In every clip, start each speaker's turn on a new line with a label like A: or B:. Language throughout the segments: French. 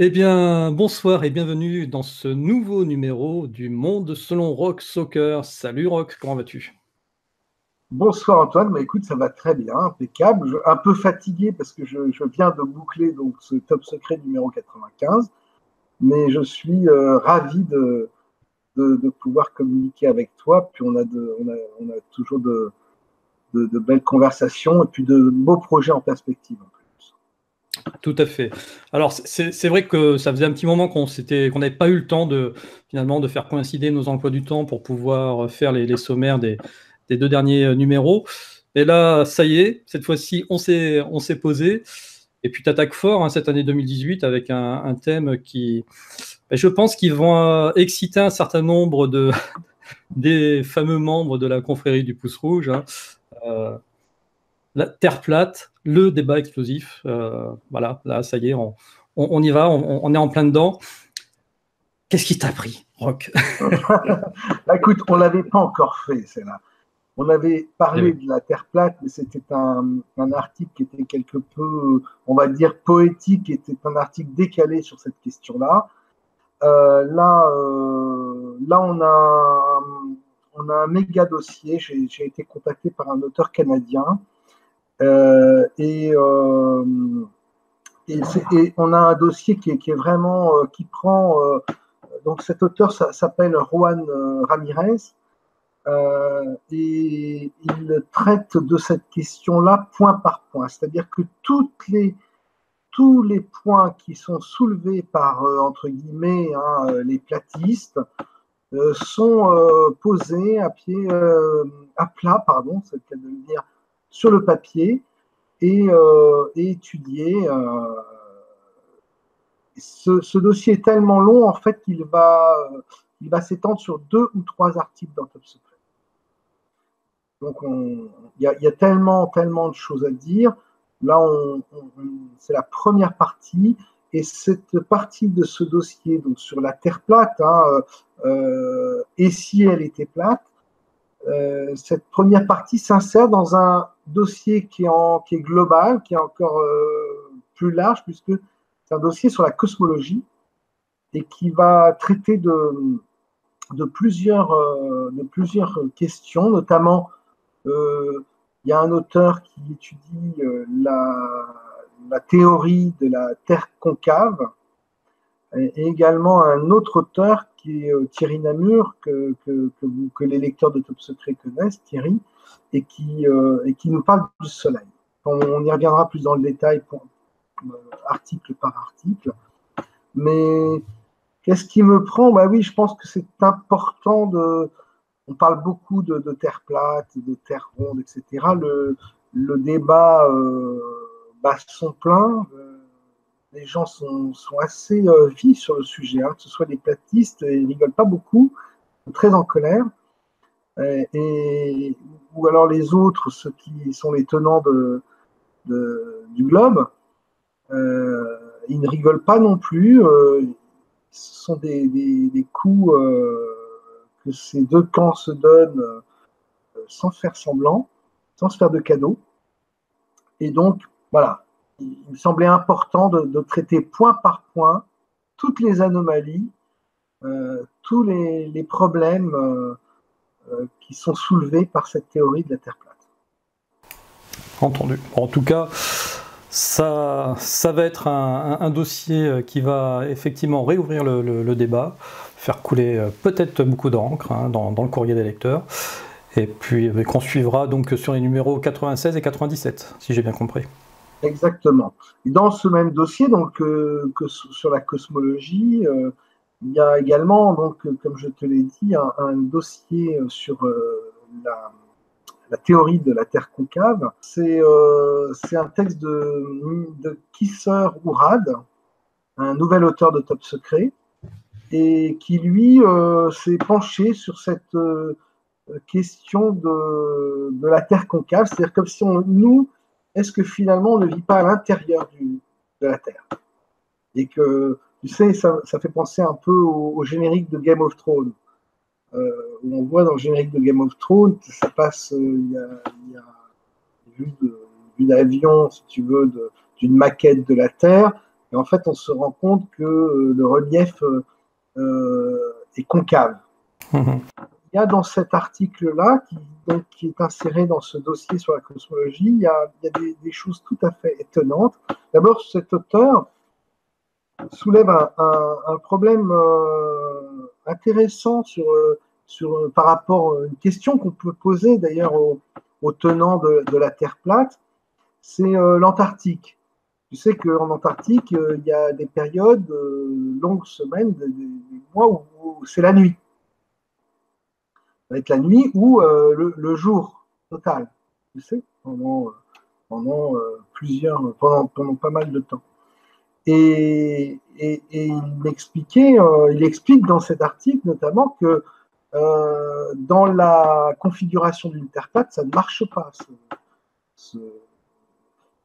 A: Eh bien, bonsoir et bienvenue dans ce nouveau numéro du Monde selon Rock Soccer. Salut Rock, comment vas-tu?
B: Bonsoir Antoine, bah écoute, ça va très bien, impeccable. Un peu fatigué parce que je viens de boucler donc ce top secret numéro 95, mais je suis ravi de pouvoir communiquer avec toi. Puis on a toujours de belles conversations et puis de beaux projets en perspective en plus.
A: Tout à fait. Alors, c'est vrai que ça faisait un petit moment qu'on n'avait pas eu le temps finalement de faire coïncider nos emplois du temps pour pouvoir faire les sommaires des deux derniers numéros. Et là, ça y est, cette fois-ci, on s'est posé. Et puis, tu attaques fort, hein, cette année 2018 avec un thème qui, ben, je pense, qu'ils vont exciter un certain nombre des fameux membres de la confrérie du Pouce Rouge, hein. Euh, la Terre plate, le débat explosif. Voilà, là, ça y est, on y va, on est en plein dedans. Qu'est-ce qui t'a pris, Rock?
B: Bah, écoute, on l'avait pas encore fait, c'est là. On avait
A: Eh
B: parlé
A: oui.
B: de la Terre plate, mais c'était un article qui était quelque peu, on va dire, poétique, qui était un article décalé sur cette question-là. Là, on a un méga dossier. J'ai été contacté par un auteur canadien euh, et, euh, et on a un dossier qui est vraiment qui prend. Donc cet auteur s'appelle Juan Ramirez et il traite de cette question-là point par point. C'est-à-dire que tous les points qui sont soulevés par, entre guillemets, les platistes, sont posés à plat, pardon, c'est le cas de le dire, sur le papier et étudiés. Ce dossier est tellement long, en fait, il va s'étendre sur 2 ou 3 articles dans Top Secret. Donc, il y a tellement, tellement de choses à dire. Là, c'est la première partie. Et cette partie de ce dossier, donc sur la Terre plate, et si elle était plate, cette première partie s'insère dans un dossier qui est global, qui est encore plus large, puisque c'est un dossier sur la cosmologie et qui va traiter de plusieurs questions, notamment il y a un auteur qui étudie la théorie de la Terre concave et également un autre auteur qui est Thierry Namur, que les lecteurs de Top Secret connaissent, Thierry, et qui nous parle du Soleil. On y reviendra plus dans le détail, article par article. Mais qu'est-ce qui me prend? Bah oui, je pense que c'est important de. On parle beaucoup de terre plate, de terre ronde, etc. Le débat bat son plein. Les gens sont assez vifs sur le sujet, que ce soit les platistes, ils rigolent pas beaucoup, sont très en colère, ou alors les autres, ceux qui sont les tenants du globe, ils ne rigolent pas non plus. Ce sont des coups que ces deux camps se donnent sans faire semblant, sans se faire de cadeaux. Et donc, voilà, il me semblait important de traiter point par point toutes les anomalies, tous les problèmes qui sont soulevés par cette théorie de la Terre plate.
A: Entendu. En tout cas, ça va être un dossier qui va effectivement réouvrir le débat, faire couler peut-être beaucoup d'encre, hein, dans le courrier des lecteurs, et puis qu'on suivra donc sur les numéros 96 et 97, si j'ai bien compris.
B: Exactement. Et dans ce même dossier, donc, que sur la cosmologie, il y a également, donc, comme je te l'ai dit, un dossier sur la théorie de la Terre concave. C'est un texte de Kisser Ourad, un nouvel auteur de Top Secret, et qui, lui, s'est penché sur cette question de la Terre concave, c'est-à-dire comme si nous, est-ce que finalement on ne vit pas à l'intérieur de la Terre? Et que, tu sais, ça fait penser un peu au générique de Game of Thrones. Où on voit dans le générique de Game of Thrones, ça passe, il y a vue d'avion, si tu veux, d'une maquette de la Terre, Et en fait, on se rend compte que le relief est concave. Il y a dans cet article-là, qui est inséré dans ce dossier sur la cosmologie, il y a des choses tout à fait étonnantes. D'abord, cet auteur soulève un problème intéressant par rapport à une question qu'on peut poser d'ailleurs aux tenants de la Terre plate, c'est l'Antarctique. Tu sais qu'en Antarctique, il y a des périodes, longues semaines, des mois où c'est la nuit. Ça va être la nuit ou le jour total, tu sais, pendant pas mal de temps. Et il explique dans cet article notamment que dans la configuration d'une Terre plate, ça ne marche pas,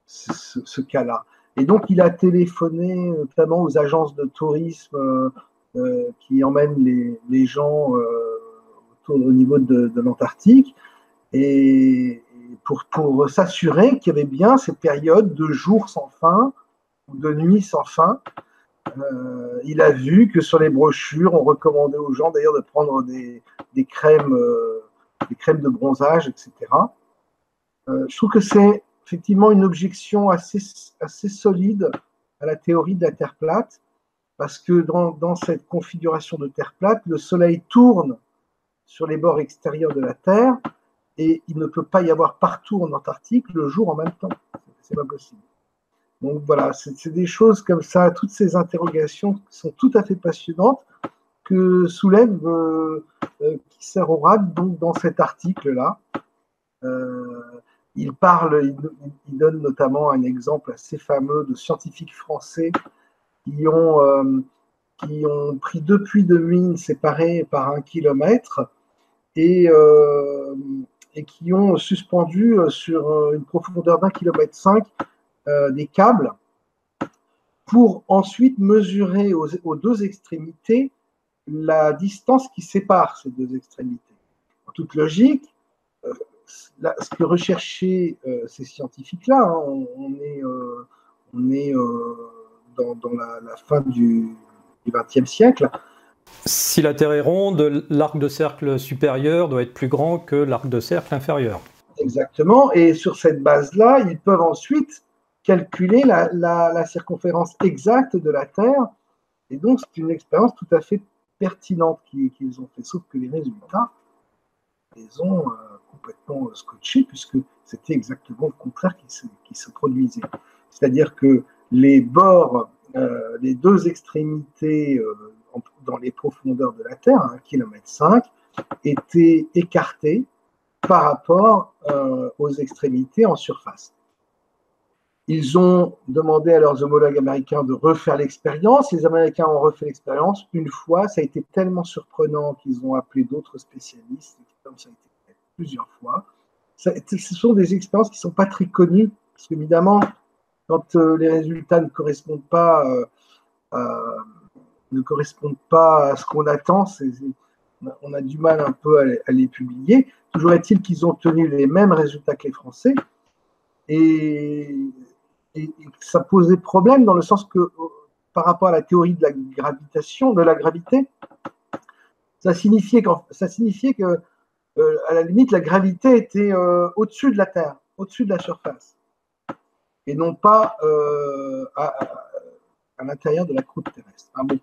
B: ce cas-là. Et donc, il a téléphoné notamment aux agences de tourisme qui emmènent les gens au niveau de l'Antarctique, et pour s'assurer qu'il y avait bien ces périodes de jours sans fin, ou de nuits sans fin. Il a vu que sur les brochures, on recommandait aux gens d'ailleurs de prendre des crèmes de bronzage, etc. Je trouve que c'est effectivement une objection assez solide à la théorie de la Terre plate, parce que dans cette configuration de Terre plate, le Soleil tourne sur les bords extérieurs de la Terre, et il ne peut pas y avoir partout en Antarctique le jour en même temps. C'est pas possible. Donc voilà, c'est des choses comme ça, toutes ces interrogations qui sont tout à fait passionnantes, que soulève Kisser-Orad donc dans cet article-là. Il donne notamment un exemple assez fameux de scientifiques français qui ont pris 2 puits de mine séparés par 1 kilomètre et qui ont suspendu sur une profondeur d'1,5 kilomètre des câbles pour ensuite mesurer aux 2 extrémités la distance qui sépare ces 2 extrémités. En toute logique, ce que recherchaient ces scientifiques-là, hein, on est dans la fin du XXe siècle.
A: Si la Terre est ronde, l'arc de cercle supérieur doit être plus grand que l'arc de cercle inférieur.
B: Exactement, et sur cette base-là, ils peuvent ensuite calculer la circonférence exacte de la Terre, et donc c'est une expérience tout à fait pertinente qu'ils ont fait, sauf que les résultats les ont complètement scotchés, puisque c'était exactement le contraire qui se produisait. C'est-à-dire que les bords, les 2 extrémités dans les profondeurs de la Terre, 1,5 kilomètre, étaient écartés par rapport aux extrémités en surface. Ils ont demandé à leurs homologues américains de refaire l'expérience. Les Américains ont refait l'expérience une fois. Ça a été tellement surprenant qu'ils ont appelé d'autres spécialistes. Comme ça a été fait plusieurs fois. Ce sont des expériences qui ne sont pas très connues, parce qu'évidemment, quand les résultats ne correspondent pas à ce qu'on attend, on a du mal un peu à les publier. Toujours est-il qu'ils ont obtenu les mêmes résultats que les Français, et ça posait problème dans le sens que, par rapport à la théorie de la gravitation, de la gravité, ça signifiait que, à la limite, la gravité était au-dessus de la Terre, au-dessus de la surface, et non pas à l'intérieur de la croûte terrestre. Ah bon,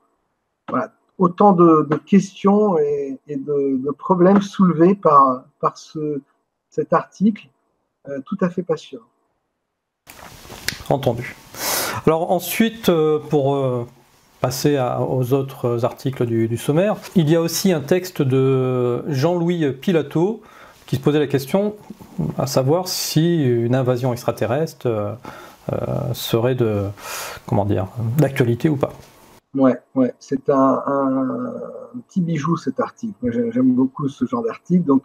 B: voilà. Autant de questions et de problèmes soulevés par cet article tout à fait passionnant.
A: Entendu. Alors ensuite, pour passer aux autres articles du sommaire, il y a aussi un texte de Jean-Louis Pilato qui se posait la question à savoir si une invasion extraterrestre serait d'actualité ou pas.
B: Ouais, c'est un petit bijou cet article. Moi, j'aime beaucoup ce genre d'article. Donc,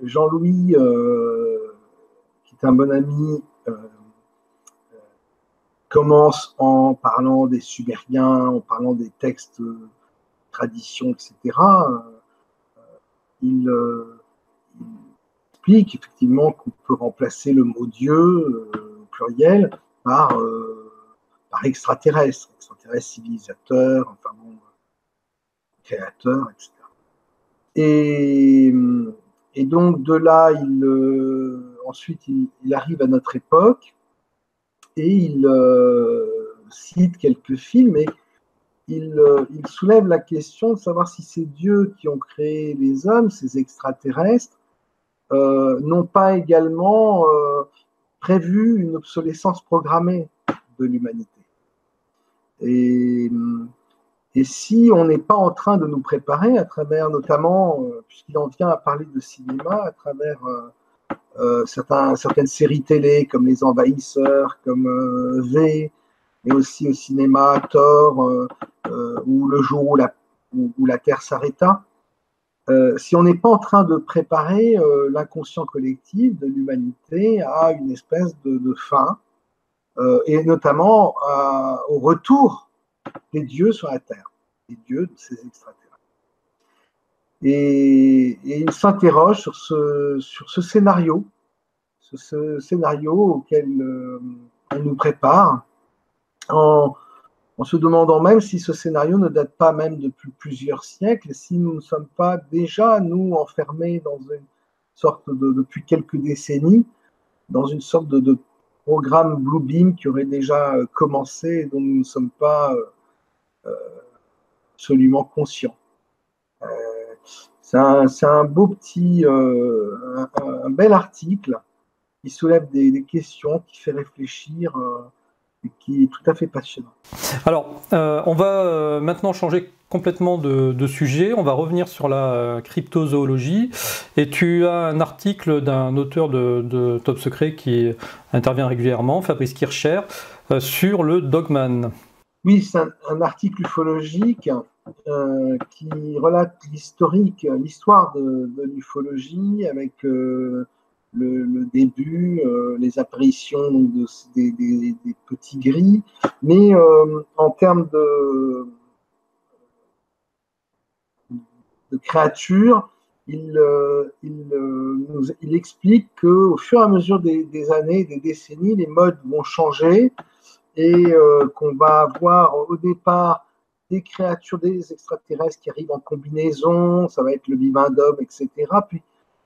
B: Jean-Louis, qui est un bon ami, commence en parlant des Sumériens, en parlant des textes, traditions, etc. Il explique effectivement qu'on peut remplacer le mot Dieu au pluriel par par extraterrestres civilisateurs, enfin bon, créateurs, etc. Et donc de là, ensuite il arrive à notre époque et il cite quelques films et il soulève la question de savoir si ces dieux qui ont créé les hommes, ces extraterrestres, n'ont pas également prévu une obsolescence programmée de l'humanité. Et si on n'est pas en train de nous préparer à travers notamment, puisqu'il en vient à parler de cinéma, à travers certaines séries télé comme Les Envahisseurs, comme V, mais aussi au cinéma Thor, ou Le jour où la Terre s'arrêta. Si on n'est pas en train de préparer l'inconscient collectif de l'humanité à une espèce de fin, et notamment au retour des dieux sur la Terre, des dieux de ces extraterrestres. Et il s'interroge sur ce scénario, auquel on nous prépare, en se demandant même si ce scénario ne date pas même depuis plusieurs siècles, si nous ne sommes pas déjà, nous, enfermés dans une sorte depuis quelques décennies, dans une sorte de programme Blue Beam qui aurait déjà commencé et dont nous ne sommes pas absolument conscients. C'est un beau petit, un bel article qui soulève des questions, qui fait réfléchir, et qui est tout à fait passionnant.
A: Alors, on va maintenant changer complètement de sujet. On va revenir sur la cryptozoologie. Et tu as un article d'un auteur de Top Secret qui intervient régulièrement, Fabrice Kircher, sur le Dogman.
B: Oui, c'est un article ufologique qui relate l'histoire de l'ufologie avec le début, les apparitions des petits gris, mais en termes de créatures, il explique qu'au fur et à mesure des années, des décennies, les modes vont changer et qu'on va avoir au départ des créatures, des extraterrestres qui arrivent en combinaison, ça va être le bibendum, etc. Puis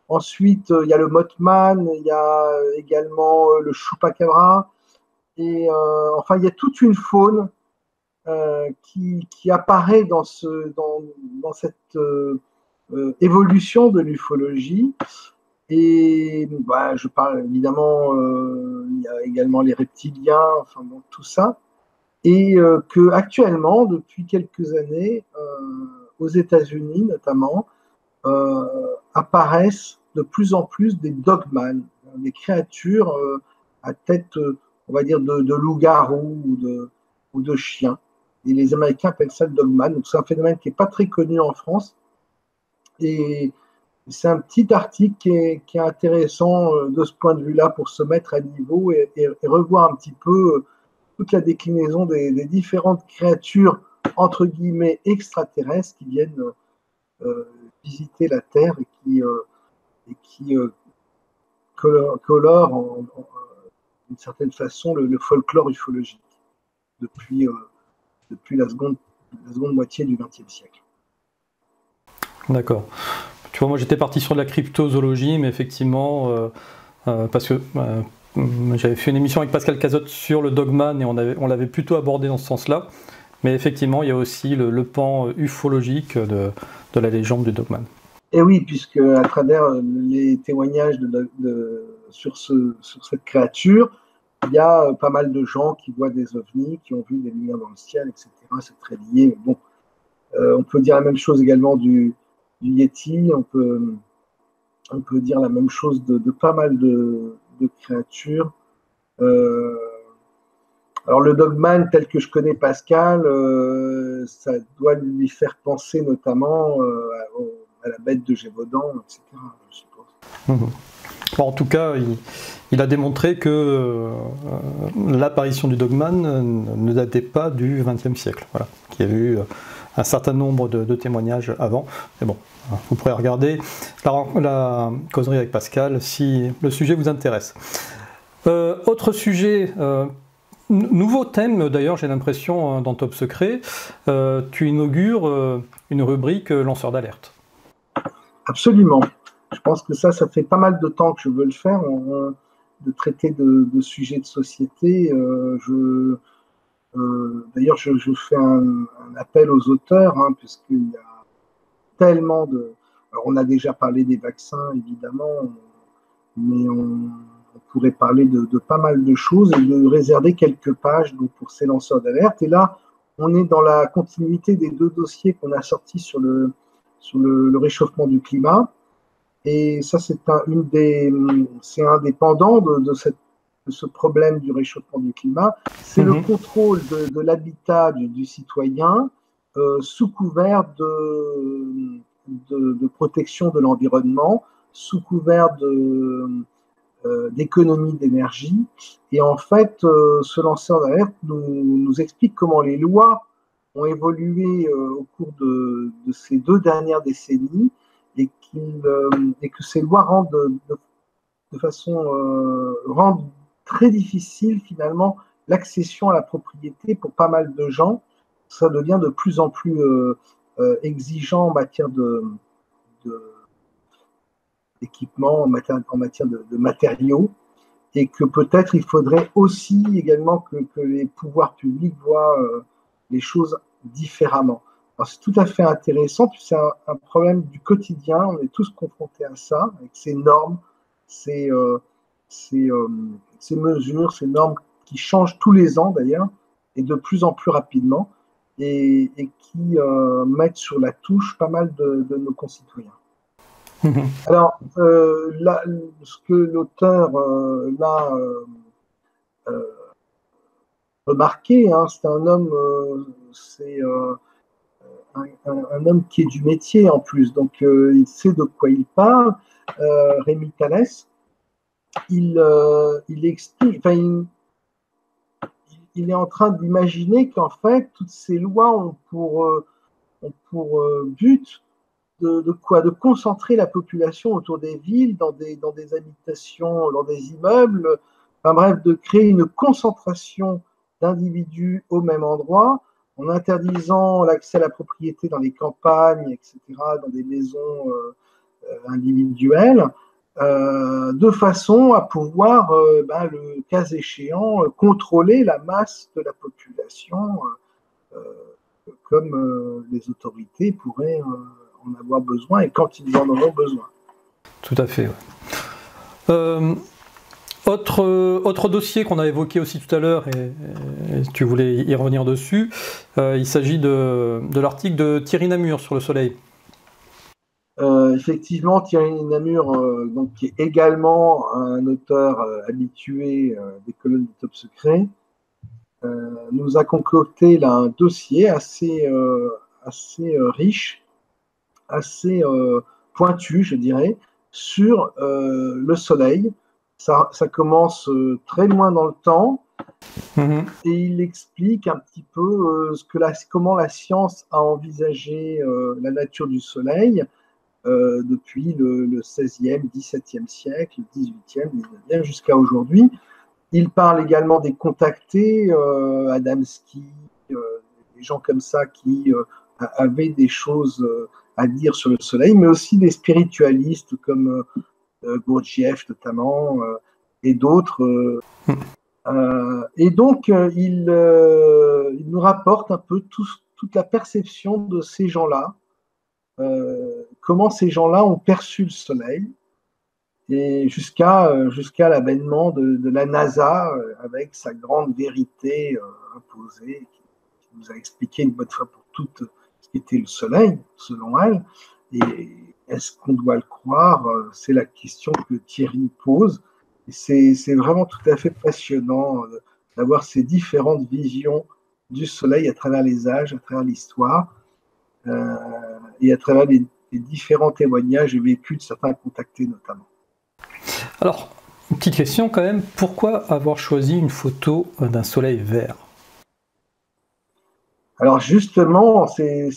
B: ensuite, il y a le Mothman, il y a également le Chupacabra, et enfin, il y a toute une faune qui apparaît dans cette évolution de l'ufologie. Et bah, je parle évidemment, il y a également les reptiliens, enfin bon, tout ça. Et que actuellement, depuis quelques années, aux États-Unis notamment, apparaissent de plus en plus des dogman, des créatures à tête, on va dire, de loup-garou ou de chien. Et les Américains appellent ça le dogman. Donc c'est un phénomène qui n'est pas très connu en France. Et c'est un petit article qui est intéressant de ce point de vue-là pour se mettre à niveau et revoir un petit peu toute la déclinaison des différentes créatures, entre guillemets, extraterrestres qui viennent visiter la Terre et qui colorent d'une certaine façon le folklore ufologique depuis la seconde moitié du XXe siècle.
A: D'accord. Tu vois, moi j'étais parti sur de la cryptozoologie, mais effectivement, parce que j'avais fait une émission avec Pascal Cazotte sur le Dogman et on l'avait plutôt abordé dans ce sens-là. Mais effectivement, il y a aussi le pan ufologique de la légende du Dogman.
B: Et oui, puisque à travers les témoignages sur cette créature, il y a pas mal de gens qui voient des ovnis, qui ont vu des lumières dans le ciel, etc. C'est très lié. Bon, on peut dire la même chose également du Yeti. On peut dire la même chose de pas mal de créatures. Alors le Dogman, tel que je connais Pascal, ça doit lui faire penser notamment à la bête de Gévaudan, etc. Je suppose.
A: Bon, en tout cas, il a démontré que l'apparition du Dogman ne datait pas du XXe siècle. Voilà. Il y a eu un certain nombre de témoignages avant. Mais bon, vous pourrez regarder la causerie avec Pascal si le sujet vous intéresse. Autre sujet Nouveau thème, d'ailleurs, j'ai l'impression, dans Top Secret, tu inaugures une rubrique lanceur d'alerte.
B: Absolument. Je pense que ça fait pas mal de temps que je veux le faire, de traiter de sujets de société. D'ailleurs, je fais un appel aux auteurs, hein, puisqu'il y a tellement de... Alors, on a déjà parlé des vaccins, évidemment, mais on pourrait parler de pas mal de choses et de réserver quelques pages donc, pour ces lanceurs d'alerte. Et là, on est dans la continuité des 2 dossiers qu'on a sortis sur le réchauffement du climat. Et ça, c'est un des pendants de ce problème du réchauffement du climat. C'est le contrôle de l'habitat du citoyen sous couvert de protection de l'environnement, sous couvert d'économie d'énergie. Et en fait, ce lanceur d'alerte nous explique comment les lois ont évolué au cours de ces 2 dernières décennies et que ces lois rendent très difficile finalement l'accession à la propriété pour pas mal de gens. Ça devient de plus en plus exigeant en matière d'équipement, en matière de matériaux, et que peut-être il faudrait aussi également que les pouvoirs publics voient les choses différemment. C'est tout à fait intéressant, puis c'est un problème du quotidien, on est tous confrontés à ça, avec ces normes, ces mesures, ces normes qui changent tous les ans d'ailleurs, et de plus en plus rapidement, et qui mettent sur la touche pas mal de nos concitoyens. Alors, là, ce que l'auteur l'a remarqué, hein, c'est un homme, un homme qui est du métier en plus, donc il sait de quoi il parle. Rémi Thalès, il explique, enfin, il est en train d'imaginer qu'en fait, toutes ces lois ont pour but de concentrer la population autour des villes, dans des habitations, dans des immeubles, enfin bref, de créer une concentration d'individus au même endroit, en interdisant l'accès à la propriété dans les campagnes, etc., dans des maisons individuelles, de façon à pouvoir, le cas échéant, contrôler la masse de la population, comme les autorités pourraient en avoir besoin et quand ils en auront besoin.
A: Tout à fait. Ouais. Autre dossier qu'on a évoqué aussi tout à l'heure, et tu voulais y revenir dessus, il s'agit de l'article de Thierry Namur sur le Soleil.
B: Effectivement, Thierry Namur, donc, qui est également un auteur habitué des colonnes de Top Secret, nous a concocté là un dossier assez riche, assez pointu, je dirais, sur le Soleil. Ça commence très loin dans le temps, et il explique un petit peu comment la science a envisagé la nature du Soleil depuis le XVIe, XVIIe siècle, XVIIIe, XIXe, jusqu'à aujourd'hui. Il parle également des contactés, Adamski, des gens comme ça qui avaient des choses à dire sur le Soleil, mais aussi des spiritualistes comme Gurdjieff notamment, et d'autres. Et donc, il nous rapporte un peu toute la perception de ces gens-là, comment ces gens-là ont perçu le Soleil, et jusqu'à l'avènement de la NASA avec sa grande vérité imposée, qui nous a expliqué une bonne fois pour toutes ce qu'était le Soleil, selon elle. Et est-ce qu'on doit le croire? C'est la question que Thierry pose. Et c'est vraiment tout à fait passionnant d'avoir ces différentes visions du Soleil à travers les âges, à travers l'histoire, et à travers les différents témoignages et vécus de certains contactés notamment.
A: Alors, une petite question quand même, pourquoi avoir choisi une photo d'un soleil vert?
B: Alors justement, c'est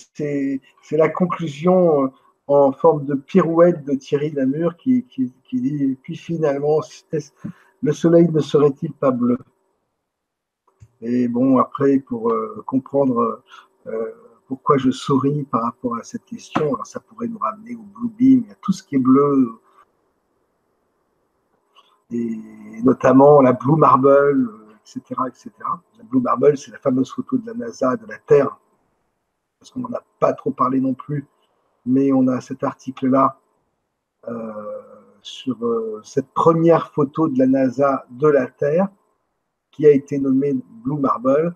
B: la conclusion en forme de pirouette de Thierry Namur qui dit, puis finalement, le soleil ne serait-il pas bleu? Et bon, après, pour comprendre pourquoi je souris par rapport à cette question, alors ça pourrait nous ramener au Blue Beam, à tout ce qui est bleu, et notamment la Blue Marble, etc., etc. La Blue Marble, c'est la fameuse photo de la NASA de la Terre, parce qu'on n'en a pas trop parlé non plus, mais on a cet article-là sur cette première photo de la NASA de la Terre, qui a été nommée Blue Marble,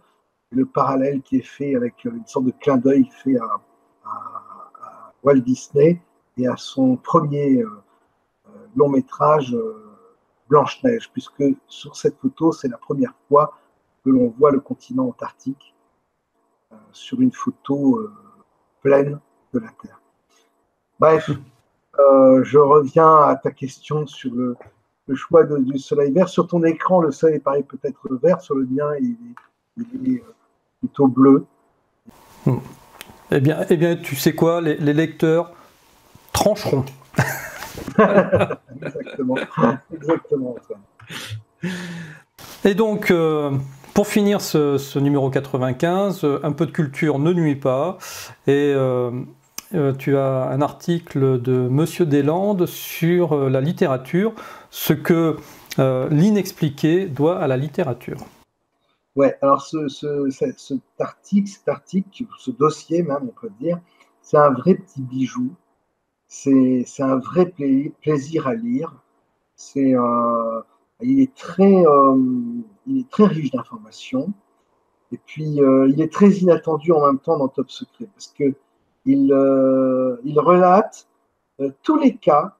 B: le parallèle qui est fait avec une sorte de clin d'œil fait à Walt Disney et à son premier long métrage Blanche-Neige, puisque sur cette photo, c'est la première fois que l'on voit le continent antarctique sur une photo pleine de la Terre. Bref, je reviens à ta question sur le choix du soleil vert. Sur ton écran, le soleil paraît peut-être vert, sur le mien, il est plutôt bleu.
A: Eh bien, tu sais quoi, les lecteurs trancheront.
B: Exactement. Exactement.
A: Et donc, pour finir ce numéro 95, un peu de culture ne nuit pas. Et tu as un article de Monsieur Deslandes sur la littérature, ce que l'inexpliqué doit à la littérature.
B: Ouais, alors cet article, ce dossier même, on peut dire, c'est un vrai petit bijou. C'est un vrai plaisir à lire. Il est très riche d'informations. Et puis, il est très inattendu en même temps dans Top Secret, parce que il relate tous les cas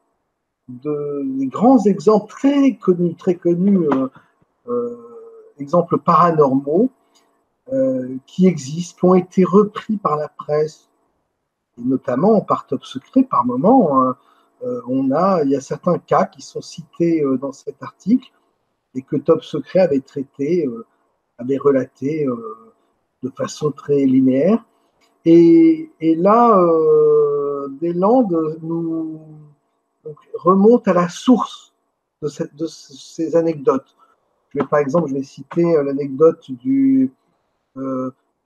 B: des grands exemples très connus, exemples paranormaux qui existent, qui ont été repris par la presse, et notamment par Top Secret par moment. Il y a certains cas qui sont cités dans cet article et que Top Secret avait traité, avait relaté de façon très linéaire. Et là, Deslandes nous remonte à la source de ces anecdotes. Par exemple, je vais citer l'anecdote de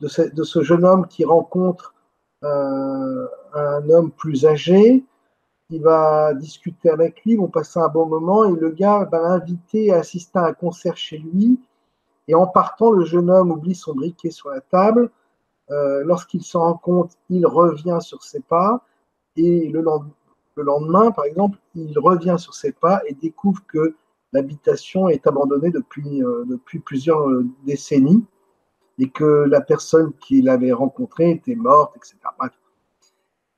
B: ce jeune homme qui rencontre un homme plus âgé, qui va discuter avec lui, ils vont passer un bon moment, et le gars va l'inviter à assister à un concert chez lui, et en partant, le jeune homme oublie son briquet sur la table. Lorsqu'il s'en rend compte, il revient sur ses pas, et le lendemain, par exemple, il revient sur ses pas et découvre que l'habitation est abandonnée depuis plusieurs décennies, et que la personne qu'il avait rencontrée était morte, etc. Bref.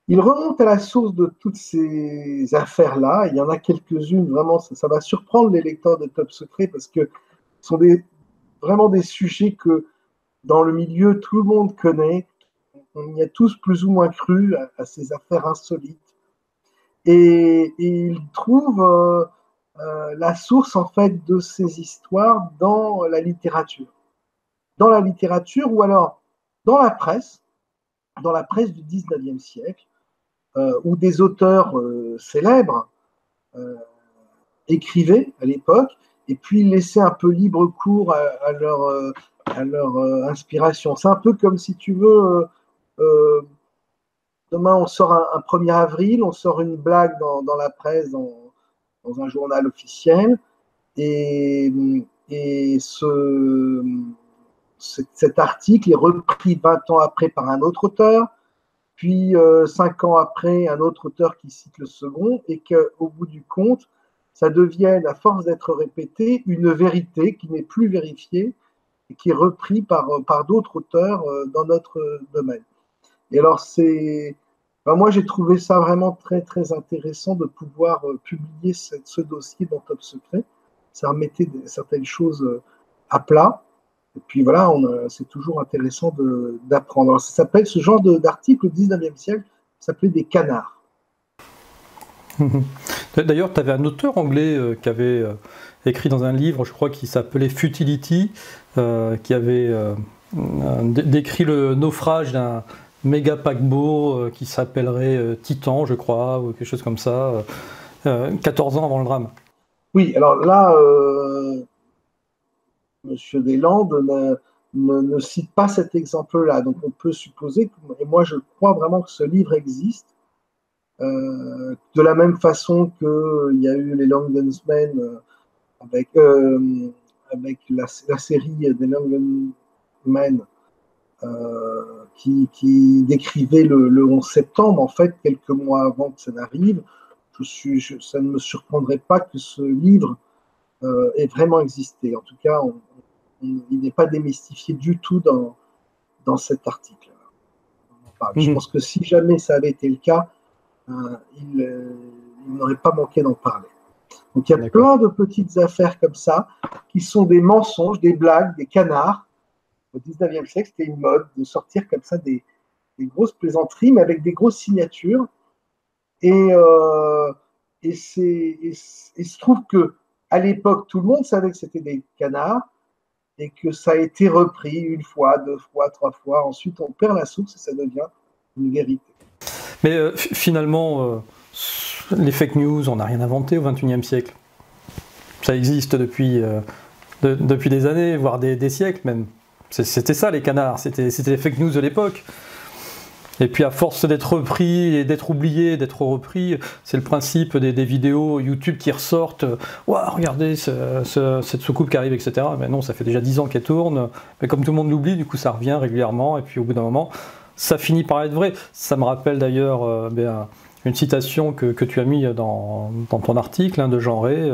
B: Il remonte à la source de toutes ces affaires-là. Il y en a quelques-unes, vraiment, ça va surprendre les lecteurs de Top Secret, parce que ce sont vraiment des sujets que dans le milieu, tout le monde connaît. On y a tous plus ou moins cru à ces affaires insolites. Et il trouve la source, en fait, de ces histoires dans la littérature. Dans la littérature, ou alors dans la presse du 19e siècle, où des auteurs célèbres écrivaient à l'époque, et puis laissaient un peu libre cours à leur inspiration. C'est un peu comme, si tu veux, demain on sort un 1er avril, on sort une blague dans la presse, dans un journal officiel, et cet article est repris 20 ans après par un autre auteur, puis 5 ans après, un autre auteur qui cite le second, et qu'au bout du compte, ça devienne, à force d'être répété, une vérité qui n'est plus vérifiée et qui est reprise par d'autres auteurs dans notre domaine. Et alors, moi, j'ai trouvé ça vraiment très, très intéressant de pouvoir publier ce dossier dans Top Secret. Ça remettait certaines choses à plat. Et puis voilà, c'est toujours intéressant d'apprendre. Alors, ça s'appelle, ce genre d'article au 19e siècle, ça s'appelait des canards.
A: D'ailleurs, tu avais un auteur anglais qui avait écrit dans un livre, je crois, qui s'appelait Futility, qui avait décrit le naufrage d'un méga paquebot qui s'appellerait Titan, je crois, ou quelque chose comme ça, 14 ans avant le drame.
B: Oui, alors là, Monsieur Deslandes ne cite pas cet exemple-là. Donc on peut supposer, et moi je crois vraiment que ce livre existe, de la même façon qu'il y a eu les Long Gunsmen avec, avec la série des Long Gunsmen qui décrivait le 11 septembre, en fait, quelques mois avant que ça n'arrive. Ça ne me surprendrait pas que ce livre ait vraiment existé. En tout cas, il n'est pas démystifié du tout dans cet article. Je pense que si jamais ça avait été le cas, il n'aurait pas manqué d'en parler. Donc il y a plein de petites affaires comme ça qui sont des mensonges, des blagues, des canards. Au 19e siècle, c'était une mode de sortir comme ça des grosses plaisanteries, mais avec des grosses signatures. Et il se trouve que à l'époque, tout le monde savait que c'était des canards et que ça a été repris une fois, deux fois, trois fois. Ensuite, on perd la source et ça devient une vérité.
A: Mais finalement, les fake news, on n'a rien inventé au XXIe siècle. Ça existe depuis des années, voire des siècles même. C'était ça les canards, c'était les fake news de l'époque. Et puis à force d'être repris et d'être oublié, d'être repris, c'est le principe des vidéos YouTube qui ressortent. Ouah, regardez cette soucoupe qui arrive, etc. Mais non, ça fait déjà 10 ans qu'elle tourne. Mais comme tout le monde l'oublie, du coup ça revient régulièrement. Et puis au bout d'un moment, ça finit par être vrai. Ça me rappelle d'ailleurs une citation que tu as mis dans ton article de Jeanret,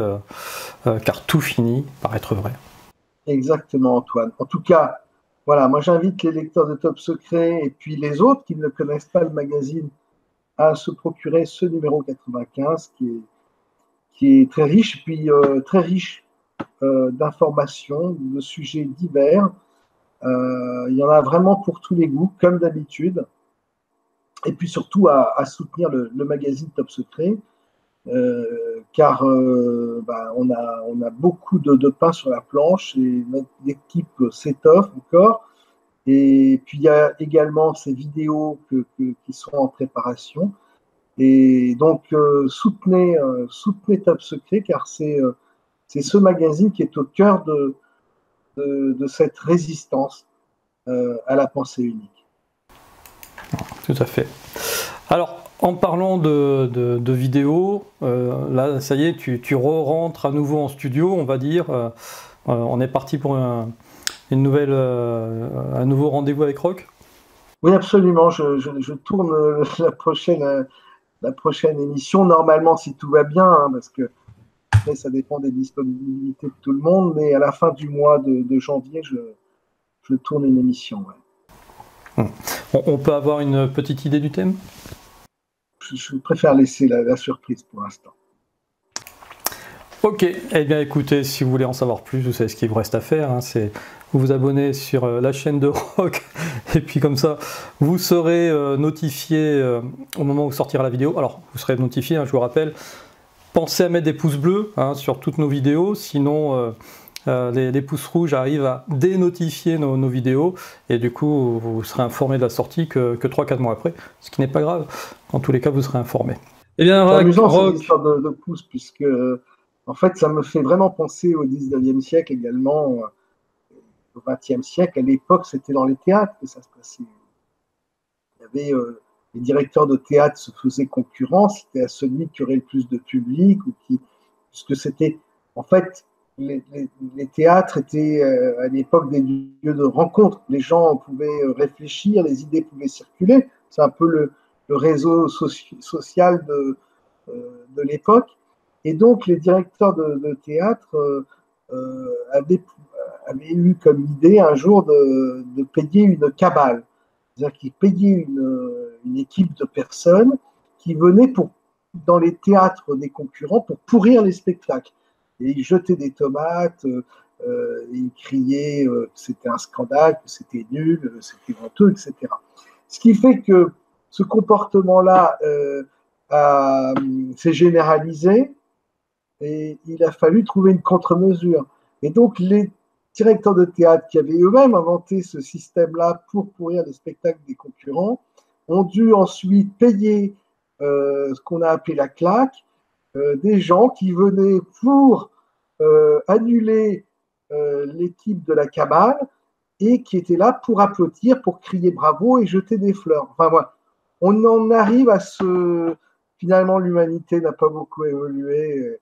A: car tout finit par être vrai.
B: Exactement, Antoine. En tout cas, voilà, moi j'invite les lecteurs de Top Secret et puis les autres qui ne connaissent pas le magazine à se procurer ce numéro 95 qui est très riche, puis très riche d'informations, de sujets divers. Il y en a vraiment pour tous les goûts, comme d'habitude. Et puis surtout à soutenir le magazine Top Secret, car on a beaucoup de pain sur la planche et notre équipe s'étoffe encore. Et puis il y a également ces vidéos qui sont en préparation. Et donc soutenez Top Secret, car c'est ce magazine qui est au cœur de cette résistance à la pensée unique.
A: Tout à fait. Alors, en parlant de vidéos, là, ça y est, tu rentres à nouveau en studio, on va dire. On est parti pour un nouveau rendez-vous avec Rock.
B: Oui, absolument. Je tourne la prochaine émission, normalement, si tout va bien, hein, parce que après, ça dépend des disponibilités de tout le monde, mais à la fin du mois de janvier, je tourne une émission. Ouais.
A: On peut avoir une petite idée du thème ?
B: Je préfère laisser la surprise pour l'instant.
A: Ok, eh bien écoutez, si vous voulez en savoir plus, vous savez ce qu'il vous reste à faire, hein, c'est vous abonner sur la chaîne de Rock, et puis comme ça, vous serez notifié au moment où sortira la vidéo. Alors, vous serez notifié, hein, je vous rappelle, pensez à mettre des pouces bleus sur toutes nos vidéos, sinon les pouces rouges arrivent à dénotifier nos vidéos, et du coup, vous serez informé de la sortie que 3-4 mois après, ce qui n'est pas grave, en tous les cas, vous serez informé.
B: Eh bien, c'est amusant cette histoire de pouces, puisque en fait, ça me fait vraiment penser au 19e siècle également, au 20e siècle. À l'époque, c'était dans les théâtres que ça se passait. Il y avait les directeurs de théâtre se faisaient concurrence, c'était à celui qui aurait le plus de public, puisque c'était, en fait, les théâtres étaient à l'époque des lieux de rencontre. Les gens pouvaient réfléchir, les idées pouvaient circuler. C'est un peu le réseau social de l'époque. Et donc, les directeurs de théâtre avaient eu comme idée un jour de payer une cabale. C'est-à-dire qu'ils payaient une équipe de personnes qui venaient dans les théâtres des concurrents pour pourrir les spectacles. Et ils jetaient des tomates, ils criaient que c'était un scandale, que c'était nul, c'était honteux, etc. Ce qui fait que ce comportement-là s'est généralisé et il a fallu trouver une contre-mesure. Et donc, les directeurs de théâtre qui avaient eux-mêmes inventé ce système-là pour pourrir les spectacles des concurrents ont dû ensuite payer ce qu'on a appelé la claque, des gens qui venaient pour annuler l'équipe de la cabale et qui étaient là pour applaudir, pour crier bravo et jeter des fleurs. Enfin voilà, on en arrive à ce... Finalement, l'humanité n'a pas beaucoup évolué.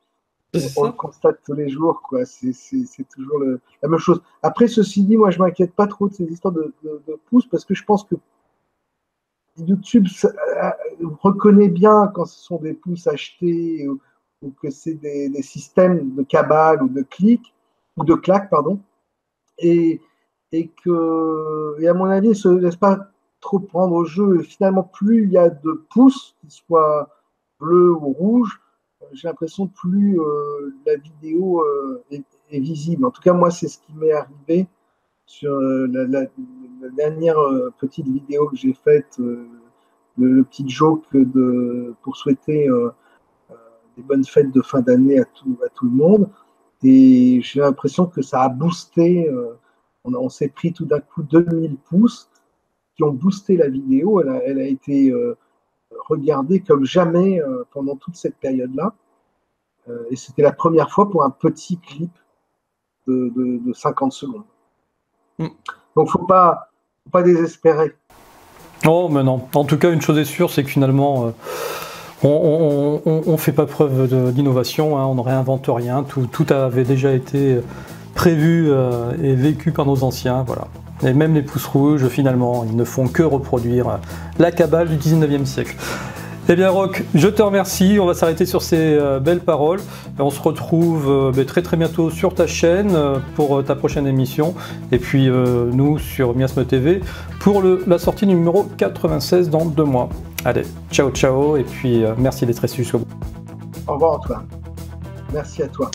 B: On le constate tous les jours, quoi. C'est toujours la même chose. Après, ceci dit, moi, je m'inquiète pas trop de ces histoires de pouces parce que je pense que YouTube reconnaît bien quand ce sont des pouces achetés ou que c'est des systèmes de cabale ou de clics ou de claques, pardon. Et à mon avis, il ne se laisse pas trop prendre au jeu. Et finalement, plus il y a de pouces, qu'ils soient bleus ou rouges, j'ai l'impression que plus la vidéo est visible. En tout cas, moi, c'est ce qui m'est arrivé sur la dernière petite vidéo que j'ai faite, le petit joke pour souhaiter des bonnes fêtes de fin d'année à tout le monde. Et j'ai l'impression que ça a boosté. On s'est pris tout d'un coup 2000 pouces qui ont boosté la vidéo. Elle a été regardée comme jamais pendant toute cette période-là. Et c'était la première fois pour un petit clip de 50 secondes. Donc, il ne faut pas désespérer.
A: Oh, mais non. En tout cas, une chose est sûre, c'est que finalement, on ne fait pas preuve d'innovation, hein, on ne réinvente rien. Tout avait déjà été prévu et vécu par nos anciens. Voilà. Et même les pouces rouges, finalement, ils ne font que reproduire la cabale du 19e siècle. Eh bien Roch, je te remercie, on va s'arrêter sur ces belles paroles. On se retrouve très très bientôt sur ta chaîne pour ta prochaine émission. Et puis nous sur Miasme TV pour la sortie numéro 96 dans 2 mois. Allez, ciao ciao et puis merci d'être resté jusqu'au bout.
B: Au revoir Antoine. Merci à toi.